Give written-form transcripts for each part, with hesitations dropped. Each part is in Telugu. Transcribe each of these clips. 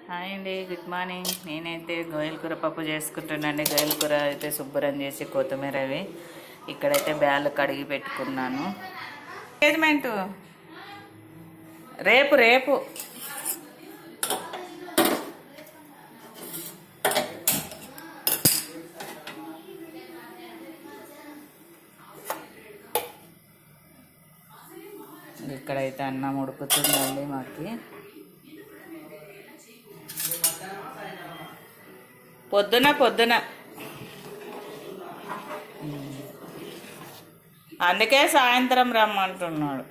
హాయ్ అండి, గుడ్ మార్నింగ్. నేనైతే గోయల కూర పప్పు చేసుకుంటున్నాను. గోయల కూర అయితే శుభ్రం చేసి కొత్తిమీర అవి ఇక్కడైతే బ్యాళ్ళు కడిగి పెట్టుకున్నాను. ఎంగేజ్మెంటు రేపు రేపు ఇక్కడైతే అన్నం ఉడుకుతుందండి. మాకి పొద్దున అందుకే సాయంత్రం రమ్మంటున్నాడు.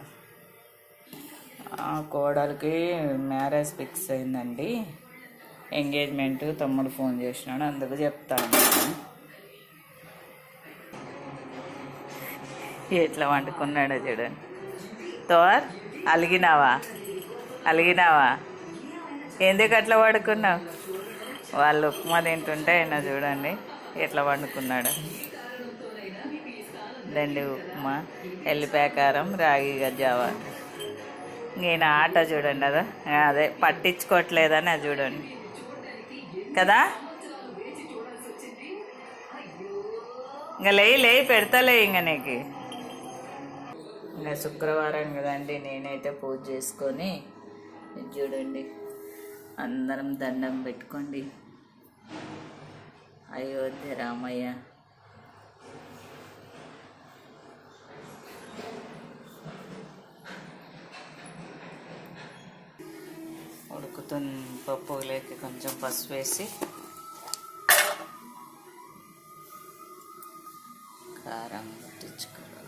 కోడలికి మ్యారేజ్ ఫిక్స్ అయిందండి, ఎంగేజ్మెంట్. తమ్ముడు ఫోన్ చేసినాడు, అందుకు చెప్తాను. ఎట్లా వండుకున్నాడో చూడండి. తోర్ అలిగినావా? ఎందుకు అట్లా పడుకున్నావు? వాళ్ళు ఉప్మా తింటుంటే అయినా చూడండి ఎట్లా వండుకున్నాడు. దండి ఉప్మా, ఎల్లిపాయకారం, రాగి గజ్జావా. నేను ఆట చూడండి, అదే పట్టించుకోవట్లేదని అది చూడండి కదా. ఇంకా లేయి పెడతలే ఇంక నీకు. ఇంకా శుక్రవారం కదండి, నేనైతే పూజ చేసుకొని చూడండి అందరం దండం పెట్టుకోండి. అయోధ్య రామయ్య ఉడుకుతున్న పప్పులోకి కొంచెం పసుపు వేసి కారం పట్టించుకోవాలి.